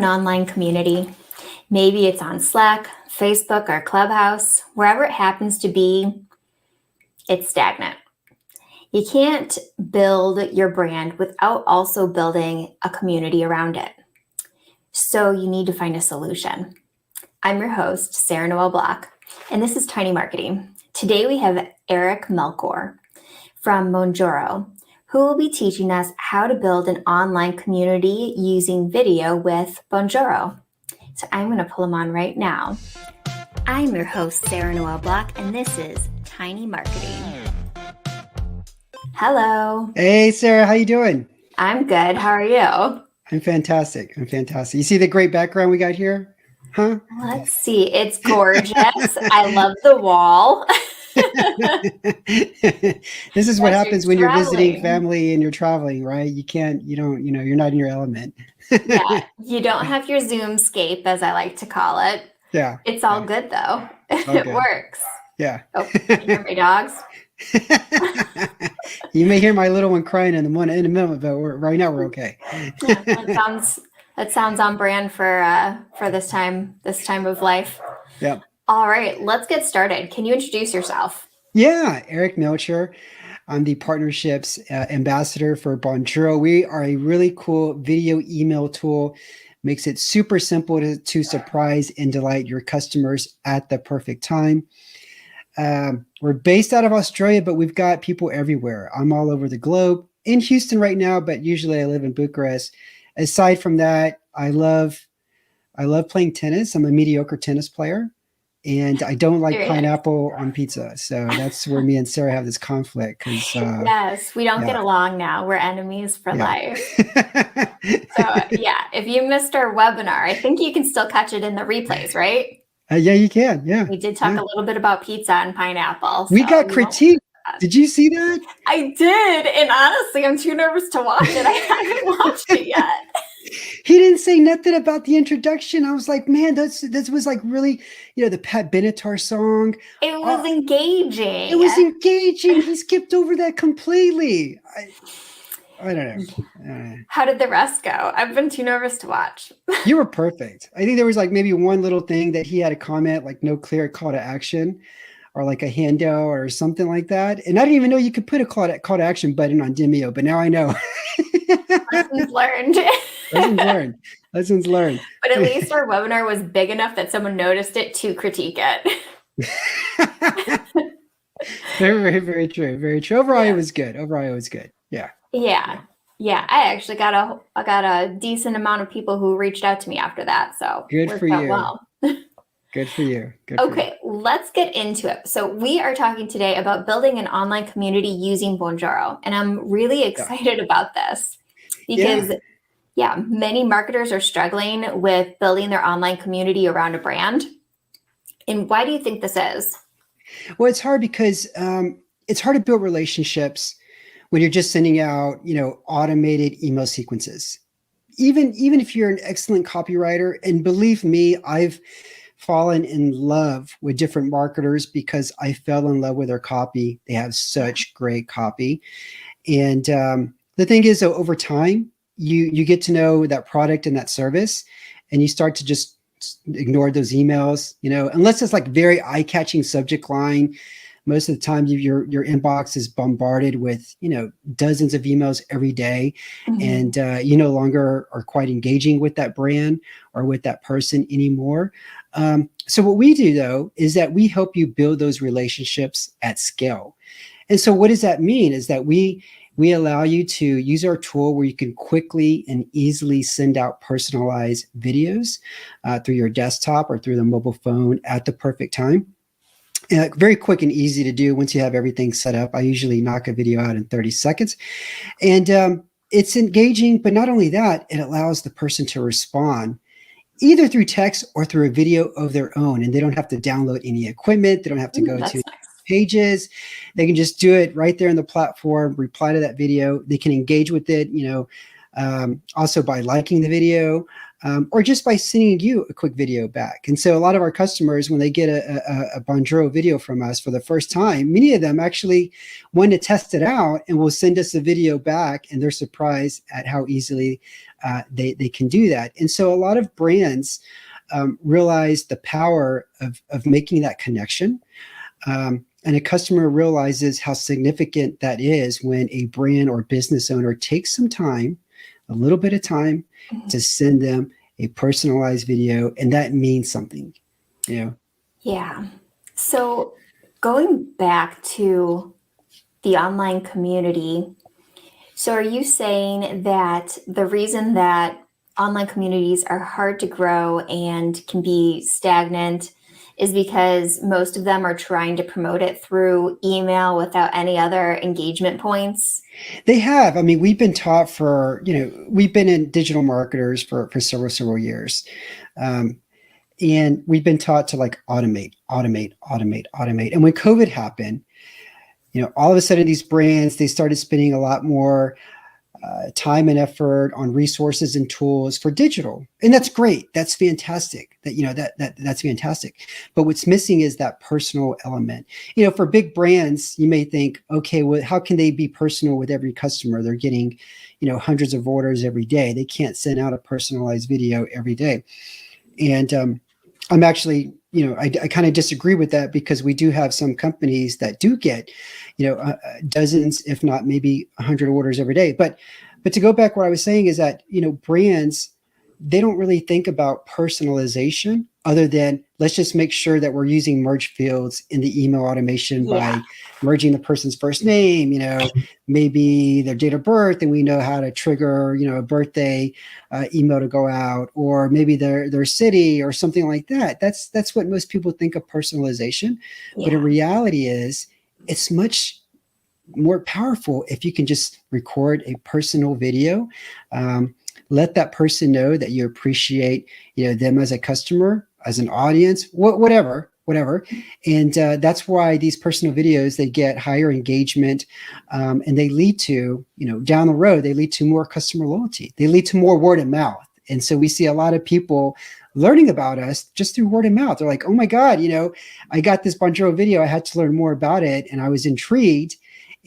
online community. Maybe it's on Slack, Facebook, or Clubhouse. Wherever it happens to be, it's stagnant. You can't build your brand without also building a community around it. So you need to find a solution. I'm your host, Sarah Noel Block, and this is Tiny Marketing. Today we have Eric Melchor from Bonjoro, who will be teaching us how to build an online community using video with Bonjoro. So I'm going to pull him on right now. I'm your host, Sarah Noel Block, and this is Tiny Marketing. Hello. Hey, Sarah, how you doing? I'm good. How are you? I'm fantastic. You see the great background we got here? Huh? Let's see. It's gorgeous. I love the wall. This is what happens when you're visiting traveling. family and you're traveling, right? You're not in your element. Yeah, you don't have your Zoomscape, as I like to call it. Yeah. It's all good, though. All It good. works. Yeah. Oh, you hear my dogs? You may hear my little one crying in a minute, but right now we're okay. Yeah, that sounds on brand for this time of life. Yeah. All right, let's get started. Can you introduce yourself? Yeah, Eric Melchor. I'm the partnerships ambassador for Bonjour. We are a really cool video email tool. Makes it super simple to surprise and delight your customers at the perfect time. We're based out of Australia, but we've got people everywhere. I'm all over the globe, in Houston right now, but usually I live in Bucharest. Aside from that, I love playing tennis. I'm a mediocre tennis player. And I don't like pineapple on pizza. So that's where me and Sarah have this conflict. Yes, we don't get along now. We're enemies for life. So yeah, if you missed our webinar, I think you can still catch it in the replays, right? Yeah, you can. Yeah. We did talk a little bit about pizza and pineapple. We got critiqued. Did you see that? I did. And honestly, I'm too nervous to watch it. I haven't watched it yet. He didn't say nothing about the introduction. I was like, man, this was like really, the Pat Benatar song. It was engaging. It was engaging. He skipped over that completely. I don't know. How did the rest go? I've been too nervous to watch. You were perfect. I think there was like maybe one little thing that he had a comment, like no clear call to action or like a handout or something like that. And I didn't even know you could put a call to action button on Vimeo, but now I know. Lessons learned. Lessons learned. But at least our webinar was big enough that someone noticed it to critique it. Very, very true. Very true. Overall, it was good. Yeah. Yeah. I actually got a decent amount of people who reached out to me after that. So good for you. Well. Good for you. Okay, let's get into it. So we are talking today about building an online community using Bonjoro, and I'm really excited about this because many marketers are struggling with building their online community around a brand. And why do you think this is? Well, it's hard because it's hard to build relationships when you're just sending out, automated email sequences. Even if you're an excellent copywriter, and believe me, I've fallen in love with different marketers because I fell in love with their copy. They have such great copy. And the thing is, though, over time, you get to know that product and that service, and you start to just ignore those emails, unless it's like very eye-catching subject line. Most of the time, your inbox is bombarded with, dozens of emails every day. Mm-hmm. And you no longer are quite engaging with that brand or with that person anymore. So what we do, though, is that we help you build those relationships at scale. And so what does that mean is that we allow you to use our tool where you can quickly and easily send out personalized videos through your desktop or through the mobile phone at the perfect time. Very quick and easy to do once you have everything set up. I usually knock a video out in 30 seconds. And it's engaging, but not only that, it allows the person to respond either through text or through a video of their own. And they don't have to download any equipment. They don't have to go to pages. They can just do it right there in the platform, reply to that video. They can engage with it, also by liking the video. or just by sending you a quick video back. And so a lot of our customers, when they get a Bonjoro video from us for the first time, many of them actually want to test it out and will send us a video back, and they're surprised at how easily they can do that. And so a lot of brands realize the power of making that connection. And a customer realizes how significant that is when a brand or business owner takes some time, a little bit of time, to send them a personalized video, and that means something, you know? Yeah. So going back to the online community, so are you saying that the reason that online communities are hard to grow and can be stagnant is because most of them are trying to promote it through email without any other engagement points? They have. I mean, we've been taught we've been in digital marketers for several years. And we've been taught to like automate. And when COVID happened, all of a sudden these brands, they started spending a lot more time and effort on resources and tools for digital. And that's great. That's fantastic. That's fantastic. But what's missing is that personal element. For big brands, you may think, okay, well, how can they be personal with every customer? They're getting, hundreds of orders every day. They can't send out a personalized video every day. And I'm actually, I kind of disagree with that, because we do have some companies that do get, dozens, if not maybe 100 orders every day. But to go back, what I was saying is that, brands, they don't really think about personalization other than let's just make sure that we're using merge fields in the email automation by merging the person's first name, maybe their date of birth, and we know how to trigger, a birthday email to go out, or maybe their city or something like that. That's what most people think of personalization. Yeah. But in reality it's much more powerful if you can just record a personal video. Let that person know that you appreciate, them as a customer, as an audience, whatever. And that's why these personal videos, they get higher engagement, and they lead to, down the road, they lead to more customer loyalty. They lead to more word of mouth. And so we see a lot of people learning about us just through word of mouth. They're like, oh my God, I got this Bonjour video. I had to learn more about it, and I was intrigued.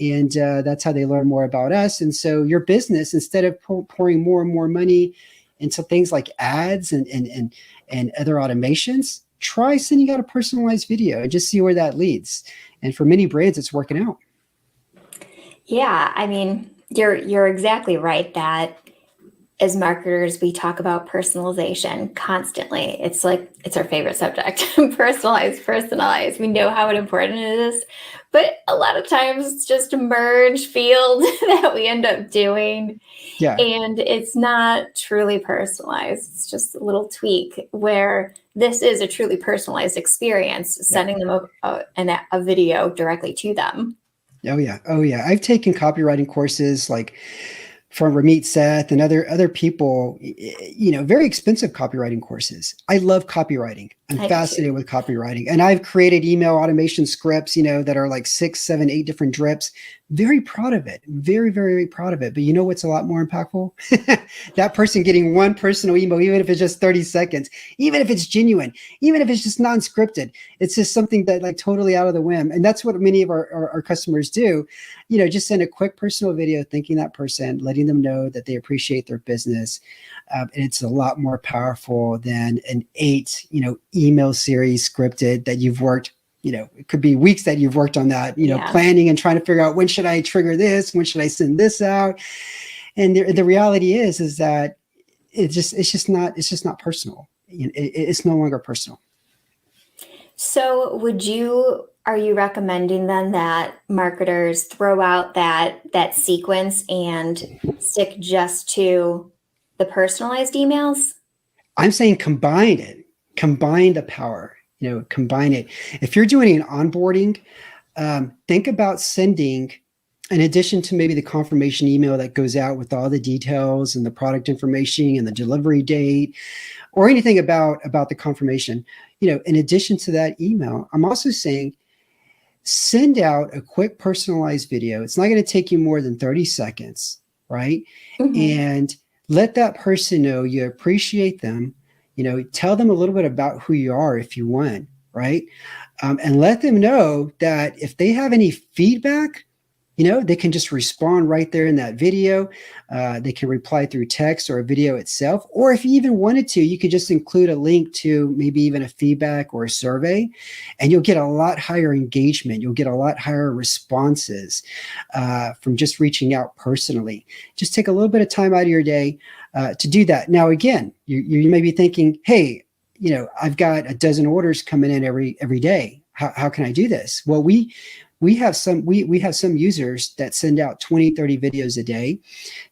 And that's how they learn more about us. And so your business, instead of pouring more and more money into things like ads and other automations, try sending out a personalized video and just see where that leads. And for many brands, it's working out. Yeah, I mean, you're exactly right that as marketers, we talk about personalization constantly. It's like, it's our favorite subject. Personalized. We know how important it is, but a lot of times it's just a merge field that we end up doing. Yeah. And it's not truly personalized. It's just a little tweak, where this is a truly personalized experience, sending them a video directly to them. Oh yeah. I've taken copywriting courses like from Ramit Seth and other people, very expensive copywriting courses. I love copywriting. I'm fascinated with copywriting. And I've created email automation scripts, that are like 6, 7, 8 different drips. Very proud of it. Very, very proud of it. But you know what's a lot more impactful? That person getting one personal email, even if it's just 30 seconds, even if it's genuine, even if it's just non-scripted. It's just something that like totally out of the whim. And that's what many of our customers do. Just send a quick personal video, thanking that person, letting them know that they appreciate their business. And it's a lot more powerful than an 8, email series scripted that you've worked, it could be weeks that you've worked on that, planning and trying to figure out, when should I trigger this? When should I send this out? And the reality is that it's just not personal. It's no longer personal. So are you recommending then that marketers throw out that sequence and stick just to the personalized emails? I'm saying combine the power, combine it. If you're doing an onboarding, think about sending, in addition to maybe the confirmation email that goes out with all the details and the product information and the delivery date, or anything about the confirmation, in addition to that email, I'm also saying send out a quick personalized video. It's not going to take you more than 30 seconds, right? Mm-hmm. And let that person know you appreciate them. Tell them a little bit about who you are if you want, right? And let them know that if they have any feedback, they can just respond right there in that video. They can reply through text or a video itself. Or if you even wanted to, you could just include a link to maybe even a feedback or a survey, and you'll get a lot higher engagement. You'll get a lot higher responses from just reaching out personally. Just take a little bit of time out of your day to do that. Now, again, you may be thinking, hey, I've got a dozen orders coming in every day. How can I do this? Well, we have some users that send out 20, 30 videos a day.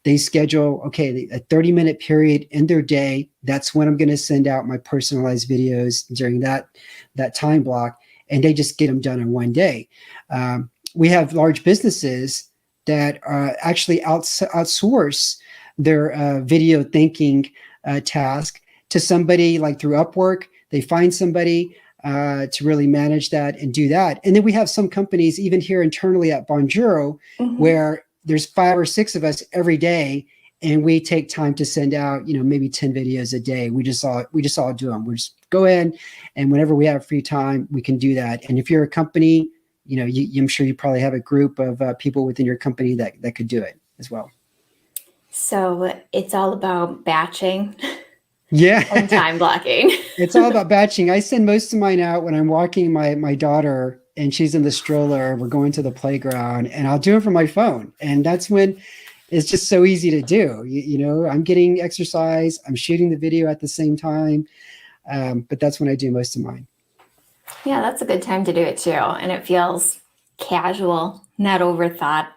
They schedule, a 30-minute period in their day. That's when I'm going to send out my personalized videos during that time block, and they just get them done in one day. We have large businesses that actually outsource their video thinking task to somebody like through Upwork. They find somebody to really manage that and do that. And then we have some companies, even here internally at Bonjoro, where there's 5 or 6 of us every day, and we take time to send out, maybe 10 videos a day. We just all do them. We just go in, and whenever we have free time, we can do that. And if you're a company, I'm sure you probably have a group of people within your company that could do it as well. So it's all about batching. Yeah. And time blocking. It's all about batching. I send most of mine out when I'm walking my daughter and she's in the stroller. We're going to the playground, and I'll do it from my phone. And that's when it's just so easy to do. I'm getting exercise. I'm shooting the video at the same time. But that's when I do most of mine. Yeah, that's a good time to do it too. And it feels casual, not overthought.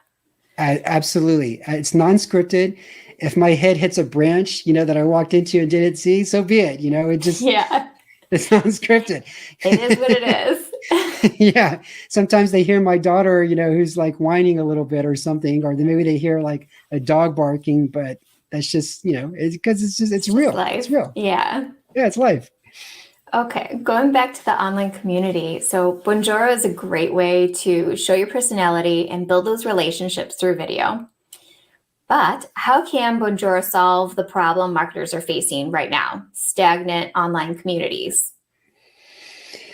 Absolutely. It's non-scripted. If my head hits a branch, that I walked into and didn't see, so be it. It just, it's non-scripted. It is what it is. Yeah. Sometimes they hear my daughter, who's like whining a little bit or something, or maybe they hear like a dog barking, but that's just, it's because it's real. Life. It's real. Yeah. Yeah, it's life. Okay, going back to the online community. So Bonjoro is a great way to show your personality and build those relationships through video. But how can Bonjour solve the problem marketers are facing right now? Stagnant online communities.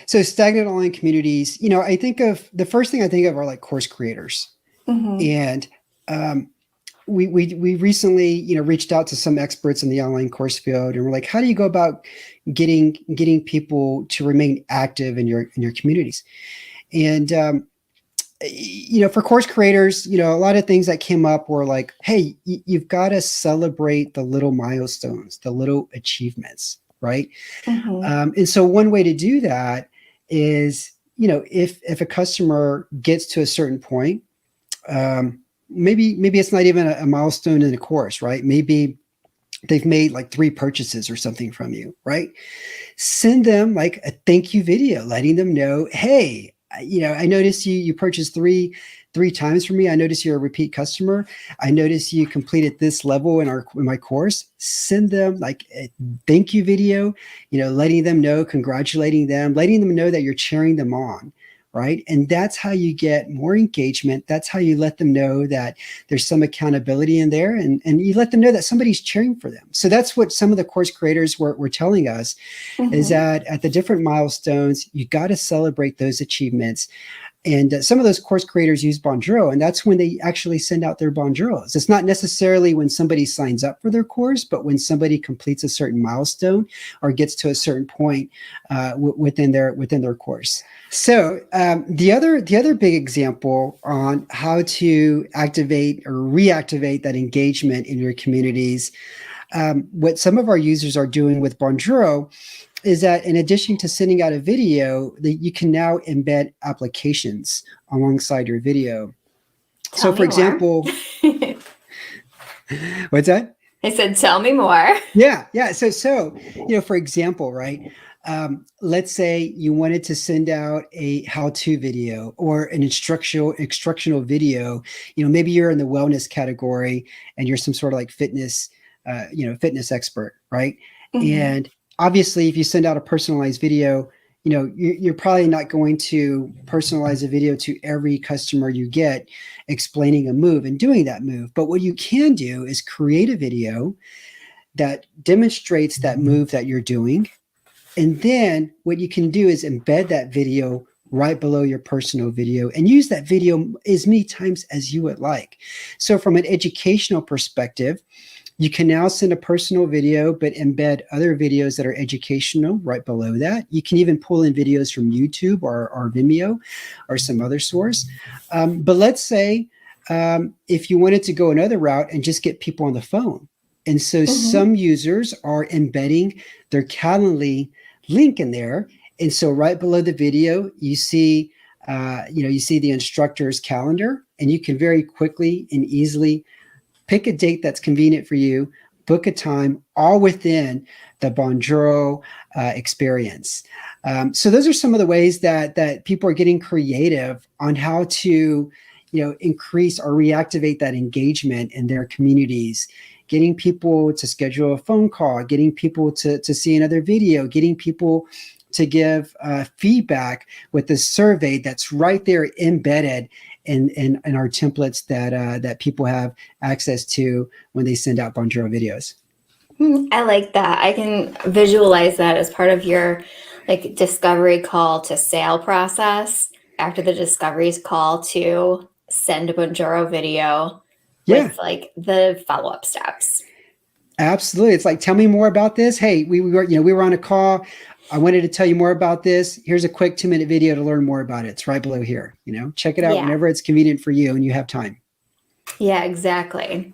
So stagnant online communities, I think of the first thing I think of are like course creators. And we recently, reached out to some experts in the online course field, and we're like, how do you go about getting people to remain active in your communities? And for course creators, a lot of things that came up were like, hey, you've got to celebrate the little milestones, the little achievements, right? And so one way to do that is, if a customer gets to a certain point, maybe it's not even a milestone in the course, right? Maybe they've made like 3 purchases or something from you, right? Send them like a thank you video, letting them know, hey, I noticed you purchased three times from me. I noticed you're a repeat customer. I noticed you completed this level in my course. Send them like a thank you video, letting them know, congratulating them, letting them know that you're cheering them on. Right. And that's how you get more engagement. That's how you let them know that there's some accountability in there, and you let them know that somebody's cheering for them. So that's what some of the course creators were telling us, is that at the different milestones, you got to celebrate those achievements. And some of those course creators use Bonjoro, and that's when they actually send out their Bonjoros. It's not necessarily when somebody signs up for their course, but when somebody completes a certain milestone or gets to a certain point within their course. So the other big example on how to activate or reactivate that engagement in your communities, what some of our users are doing with Bonjoro is that in addition to sending out a video, that you can now embed applications alongside your video. Tell so for example, what's that? I said, tell me more. Yeah. So, for example, right? Let's say you wanted to send out a how-to video or an instructional video. Maybe you're in the wellness category and you're some sort of like fitness expert, right? And obviously, if you send out a personalized video, you're probably not going to personalize a video to every customer you get explaining a move and doing that move. But what you can do is create a video, that demonstrates that move that you're doing. And then what you can do is embed that video right below your personal video and use that video as many times as you would like. So from an educational perspective, you can now send a personal video, but embed other videos that are educational right below that. You can even pull in videos from YouTube or Vimeo or some other source. But let's say if you wanted to go another route and just get people on the phone. And so some users are embedding their Calendly link in there. And so right below the video, you see, you see the instructor's calendar, and you can very quickly and easily pick a date that's convenient for you, book a time, all within the Bonjoro experience. So those are some of the ways that people are getting creative on how to, increase or reactivate that engagement in their communities, getting people to schedule a phone call, getting people to see another video, getting people to give feedback with the survey that's right there embedded in our templates that people have access to when they send out Bonjoro videos. I like that. I can visualize that as part of your discovery call to sale process. After the discovery call to send a Bonjoro video with the follow-up steps. Absolutely. It's like, tell me more about this. Hey, we were on a call. I wanted to tell you more about this. Here's a quick 2-minute video to learn more about it. It's right below here. Check it out whenever it's convenient for you and you have time. Yeah, exactly.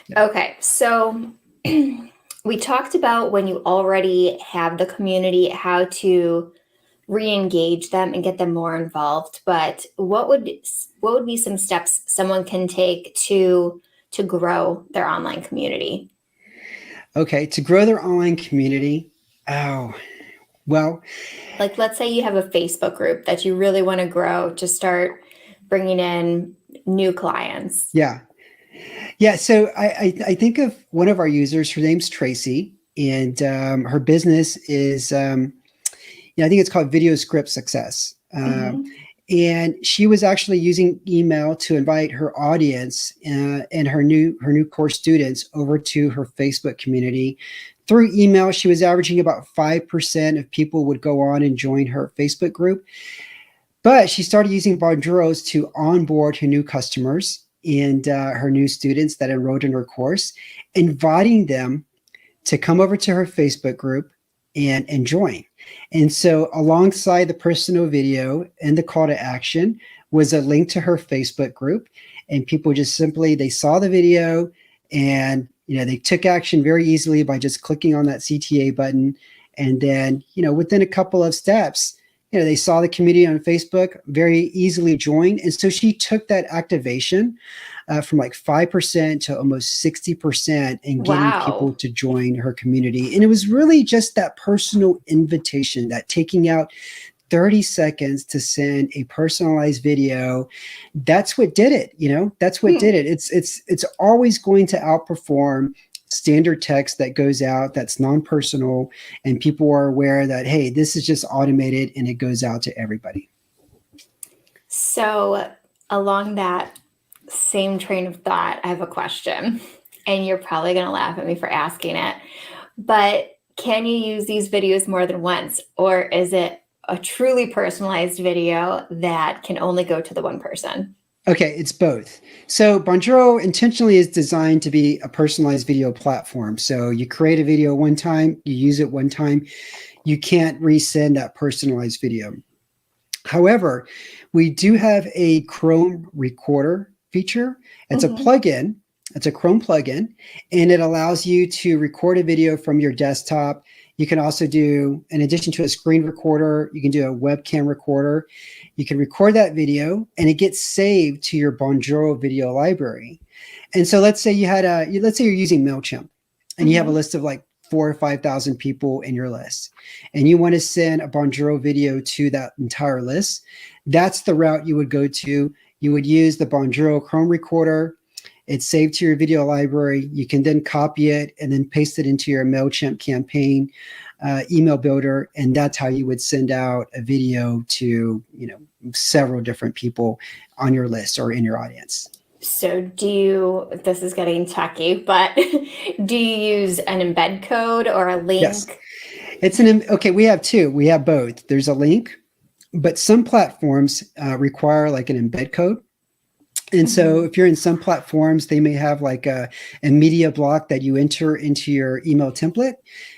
Yeah. Okay. So we talked about when you already have the community, how to re-engage them and get them more involved. But what would be some steps someone can take to grow their online community? Okay, to grow their online community. Oh, well, let's say you have a Facebook group that you really want to grow to start bringing in new clients. Yeah. So I think of one of our users. Her name's Tracy, and her business is, I think it's called Video Script Success. And she was actually using email to invite her audience and her new course students over to her Facebook community. Through email, she was averaging about 5% of people would go on and join her Facebook group. But she started using Bonjoros to onboard her new customers and her new students that enrolled in her course, inviting them to come over to her Facebook group and join. And so alongside the personal video and the call to action was a link to her Facebook group. And people just simply, they saw the video and, they took action very easily by just clicking on that CTA button. And then, within a couple of steps, they saw the community on Facebook, very easily joined. And so she took that activation from 5% to almost 60% in getting people to join her community. And it was really just that personal invitation, that taking out 30 seconds to send a personalized video. That's what did it. That's what did it. It's always going to outperform standard text that goes out that's non-personal, and people are aware that, hey, this is just automated and it goes out to everybody. So along that same train of thought, I have a question, and you're probably going to laugh at me for asking it, but can you use these videos more than once, or is it a truly personalized video that can only go to the one person? Okay, it's both. So Bonjoro intentionally is designed to be a personalized video platform. So you create a video one time, you use it one time, you can't resend that personalized video. However, we do have a Chrome recorder feature. It's a plugin. It's a Chrome plugin, and it allows you to record a video from your desktop. You can also do, in addition to a screen recorder, you can do a webcam recorder. You can record that video and it gets saved to your Bonjoro video library. And so let's say let's say you're using MailChimp and you have a list of 4,000 or 5,000 people in your list, and you want to send a Bonjoro video to that entire list. That's the route you would go to. You would use the Bonjoro Chrome recorder. It's saved to your video library. You can then copy it and then paste it into your MailChimp campaign email builder. And that's how you would send out a video to, several different people on your list or in your audience. So this is getting techy, but do you use an embed code or a Yes. link? Okay, we have two. We have both. There's a link, but some platforms require like an embed code. And so if you're in some platforms, they may have like a media block that you enter into your email template.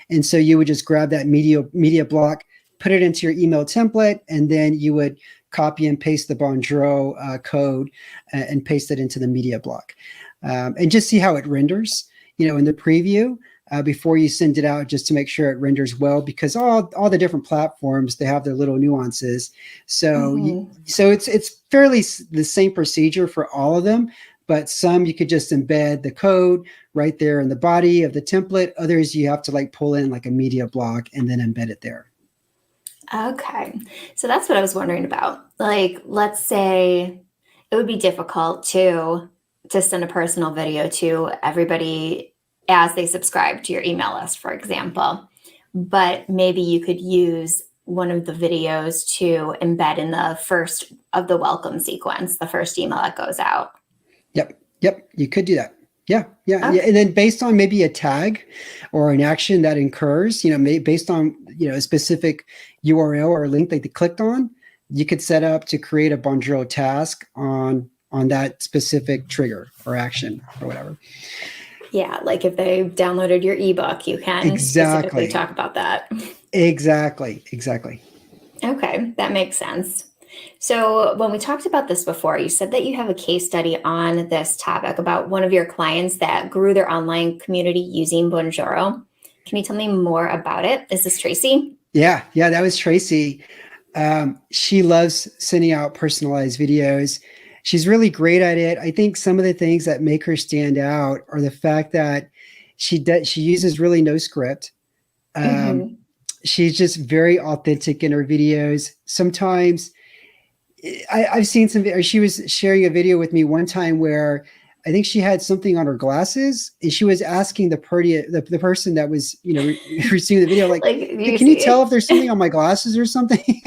And so you would just grab that media block, put it into your email template, and then you would copy and paste the Bonjoro code and paste it into the media block. And just see how it renders, in the preview. Before you send it out, just to make sure it renders well, because all the different platforms, they have their little nuances. So so it's fairly the same procedure for all of them, but some you could just embed the code right there in the body of the template. Others you have to like pull in like a media block and then embed it there. Okay. So that's what I was wondering about. Like, let's say it would be difficult to send a personal video to everybody as they subscribe to your email list, for example. But maybe you could use one of the videos to embed in the first of the welcome sequence, the first email that goes out. Yep, you could do that. Yeah. Okay. And then based on maybe a tag or an action that incurs, based on, a specific URL or link that they clicked on, you could set up to create a Bonjour task on that specific trigger or action or whatever. Yeah, like if they downloaded your ebook, you can specifically talk about that. Exactly. Okay, that makes sense. So when we talked about this before, you said that you have a case study on this topic about one of your clients that grew their online community using Bonjoro. Can you tell me more about it? Is this Tracy? Yeah, that was Tracy. She loves sending out personalized videos. She's really great at it. I think some of the things that make her stand out are the fact that she uses really no script. She's just very authentic in her videos. Sometimes I've seen she was sharing a video with me one time where I think she had something on her glasses and she was asking the person that was, receiving the video, like hey, can you tell if there's something on my glasses or something?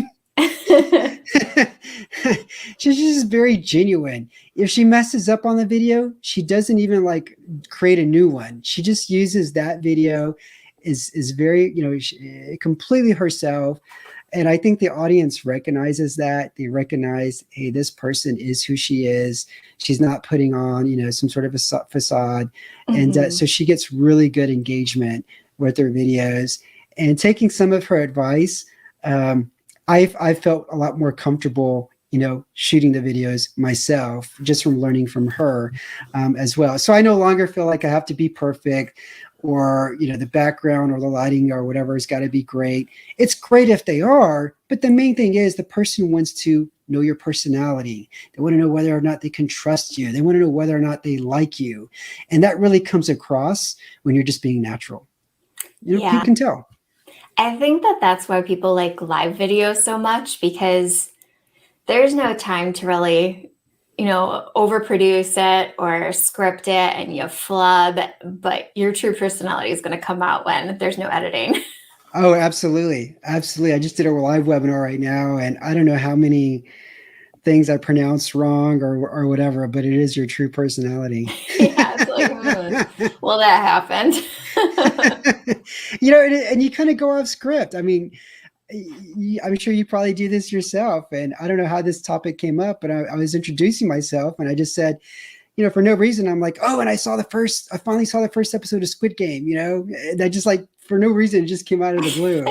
She's just very genuine. If she messes up on the video, she doesn't even like create a new one. She just uses that video, is very, completely herself. And I think the audience recognizes that. They recognize, hey, this person is who she is. She's not putting on, some sort of a facade. And so she gets really good engagement with her videos. And taking some of her advice, I felt a lot more comfortable, shooting the videos myself, just from learning from her as well. So I no longer feel like I have to be perfect, or the background or the lighting or whatever has got to be great. It's great if they are, but the main thing is the person wants to know your personality. They want to know whether or not they can trust you. They want to know whether or not they like you. And that really comes across when you're just being natural. People can tell. I think that's why people like live videos so much, because there's no time to really, overproduce it or script it and you flub, but your true personality is going to come out when there's no editing. Oh, absolutely. I just did a live webinar right now, and I don't know how many things I pronounced wrong or whatever, but it is your true personality. Yeah, it's like, well, that happened. And you kind of go off script. I mean, I'm sure you probably do this yourself. And I don't know how this topic came up, but I was introducing myself and I just said, for no reason, I'm like, oh, and I finally saw the first episode of Squid Game, and I just like, for no reason, it just came out of the blue.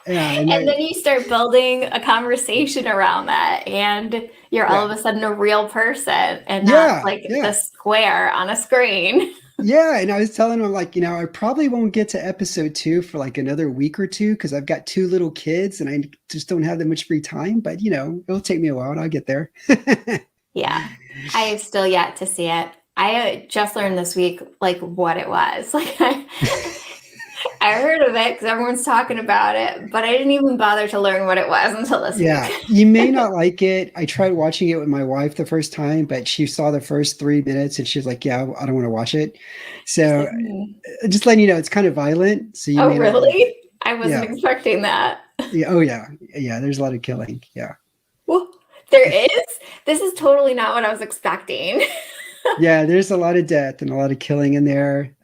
Yeah. And then you start building a conversation around that, and you're all of a sudden a real person and not the square on a screen. Yeah. And I was telling him, like, I probably won't get to episode 2 for like another week or two because I've got 2 little kids and I just don't have that much free time. But, it'll take me a while and I'll get there. Yeah. I have still yet to see it. I just learned this week, like, what it was. Like, I heard of it because everyone's talking about it, but I didn't even bother to learn what it was until this week. Yeah, you may not like it. I tried watching it with my wife the first time, but she saw the first 3 minutes and she was like, yeah, I don't want to watch it. So just letting you know, it's kind of violent. So you may really? Not like it. I wasn't expecting that. Yeah. Oh, yeah. Yeah, there's a lot of killing. Yeah. Well, there is? This is totally not what I was expecting. Yeah, there's a lot of death and a lot of killing in there.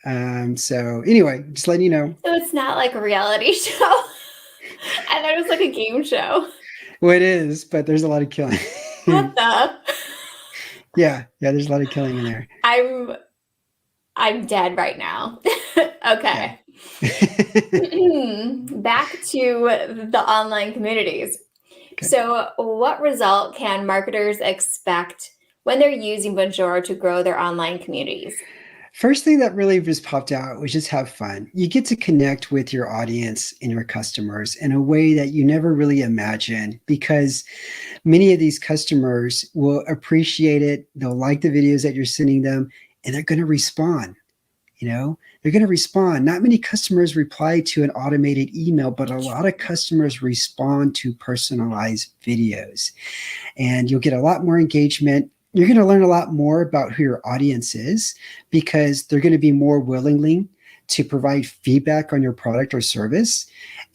So anyway, just letting you know. So it's not like a reality show. I thought it was like a game show. Well, it is, but there's a lot of killing. What the? Yeah, there's a lot of killing in there. I'm I'm dead right now. Yeah. Okay. Back to the online communities. Okay. So, what result can marketers expect when they're using Bonjour to grow their online communities? First thing that really just popped out was just have fun. You get to connect with your audience and your customers in a way that you never really imagined, because many of these customers will appreciate it. They'll like the videos that you're sending them, and they're going to respond. They're going to respond. Not many customers reply to an automated email, but a lot of customers respond to personalized videos, and you'll get a lot more engagement. You're going to learn a lot more about who your audience is, because they're going to be more willingly to provide feedback on your product or service.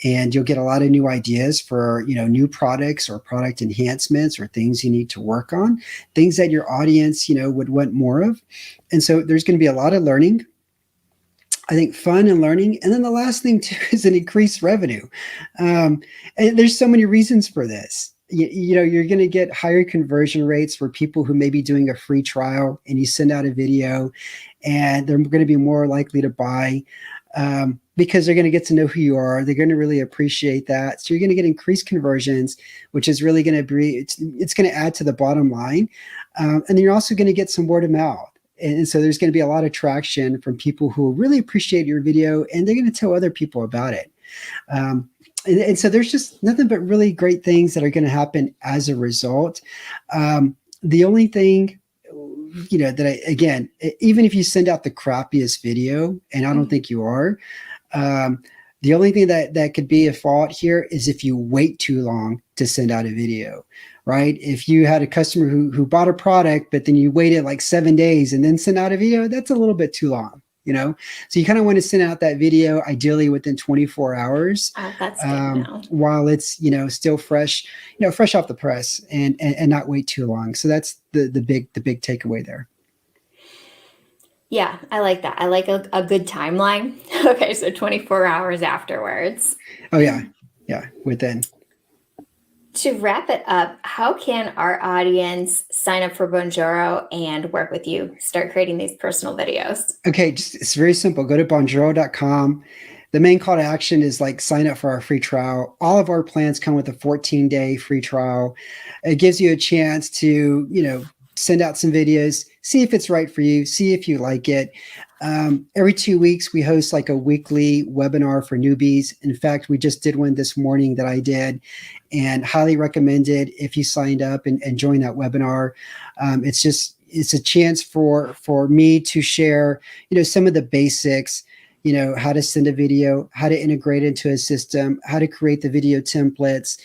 And you'll get a lot of new ideas for, new products or product enhancements or things you need to work on, things that your audience, would want more of. And so there's going to be a lot of learning. I think fun and learning. And then the last thing too is an increased revenue. And there's so many reasons for this. You're going to get higher conversion rates for people who may be doing a free trial, and you send out a video, and they're going to be more likely to buy because they're going to get to know who you are. They're going to really appreciate that. So you're going to get increased conversions, which is really going to be, it's going to add to the bottom line. And then you're also going to get some word of mouth. And so there's going to be a lot of traction from people who really appreciate your video, and they're going to tell other people about it. And so there's just nothing but really great things that are going to happen as a result. The only thing, again, even if you send out the crappiest video, and I don't think you are, the only thing that could be a fault here is if you wait too long to send out a video, right? If you had a customer who bought a product, but then you waited like 7 days and then sent out a video, that's a little bit too long. So you kind of want to send out that video ideally within 24 hours, That's good while it's, still fresh, fresh off the press, and not wait too long. So that's the big takeaway there. Yeah, I like that. I like a good timeline. Okay, so 24 hours afterwards. Oh yeah, within. To wrap it up, how can our audience sign up for Bonjoro and work with you? Start creating these personal videos. Okay, it's very simple. Go to bonjoro.com. The main call to action is like sign up for our free trial. All of our plans come with a 14-day free trial. It gives you a chance to, send out some videos, see if it's right for you, see if you like it. Every 2 weeks, we host like a weekly webinar for newbies. In fact, we just did one this morning that I did, and highly recommended if you signed up and joined that webinar. It's a chance for me to share, some of the basics, how to send a video, how to integrate into a system, how to create the video templates,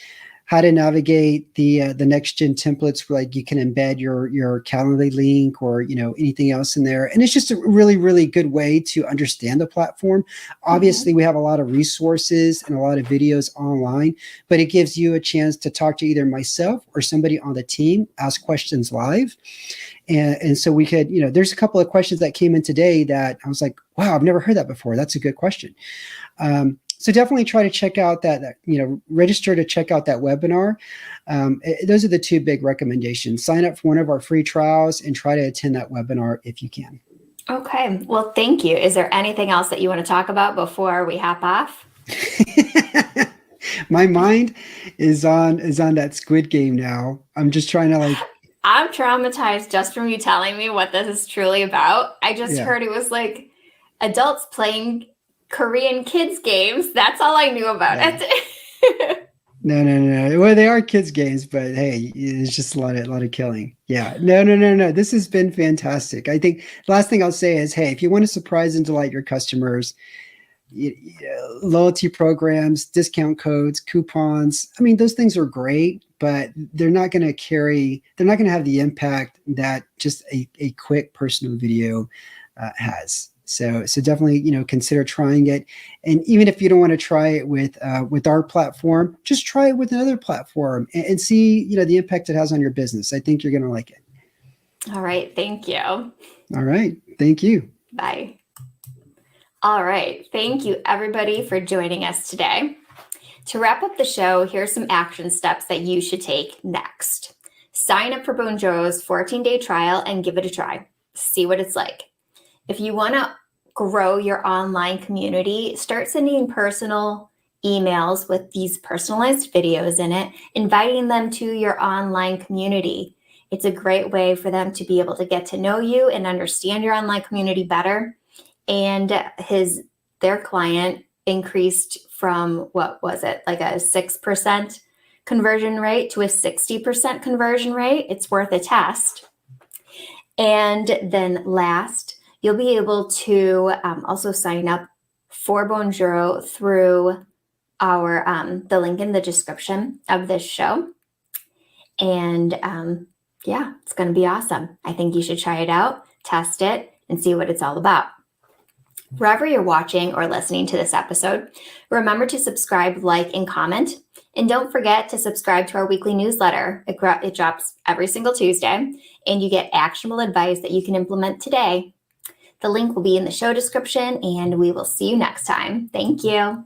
how to navigate the next gen templates, where like you can embed your Calendly link or anything else in there. And it's just a really, really good way to understand the platform. Obviously, we have a lot of resources and a lot of videos online, but it gives you a chance to talk to either myself or somebody on the team, ask questions live. And so we could, there's a couple of questions that came in today that I was like, wow, I've never heard that before. That's a good question. So definitely try to check out that register to check out that webinar. Those are the two big recommendations. Sign up for one of our free trials and try to attend that webinar if you can. Okay. Well, thank you. Is there anything else that you want to talk about before we hop off? My mind is on that Squid Game now. I'm just trying to I'm traumatized just from you telling me what this is truly about. I just heard it was like adults playing Korean kids games. That's all I knew about it. No. Well, they are kids games, but hey, it's just a lot of killing. Yeah. No. This has been fantastic. I think the last thing I'll say is, hey, if you want to surprise and delight your customers, loyalty programs, discount codes, coupons, I mean, those things are great, but they're not going to have the impact that just a quick personal video has. So definitely, consider trying it. And even if you don't want to try it with our platform, just try it with another platform and see, the impact it has on your business. I think you're going to like it. All right. Thank you. All right. Thank you. Bye. All right. Thank you, everybody, for joining us today. To wrap up the show, here's some action steps that you should take next. Sign up for Bonjoro's 14-day trial and give it a try. See what it's like. If you want to grow your online community, start sending personal emails with these personalized videos in it, inviting them to your online community. It's a great way for them to be able to get to know you and understand your online community better. And their client increased from, what was it, like a 6% conversion rate to a 60% conversion rate. It's worth a test. And then last, you'll be able to also sign up for Bonjoro through the link in the description of this show. And yeah, it's going to be awesome. I think you should try it out, test it, and see what it's all about. Wherever you're watching or listening to this episode, remember to subscribe, like, and comment. And don't forget to subscribe to our weekly newsletter. It drops every single Tuesday, and you get actionable advice that you can implement today. The link will be in the show description, and we will see you next time. Thank you.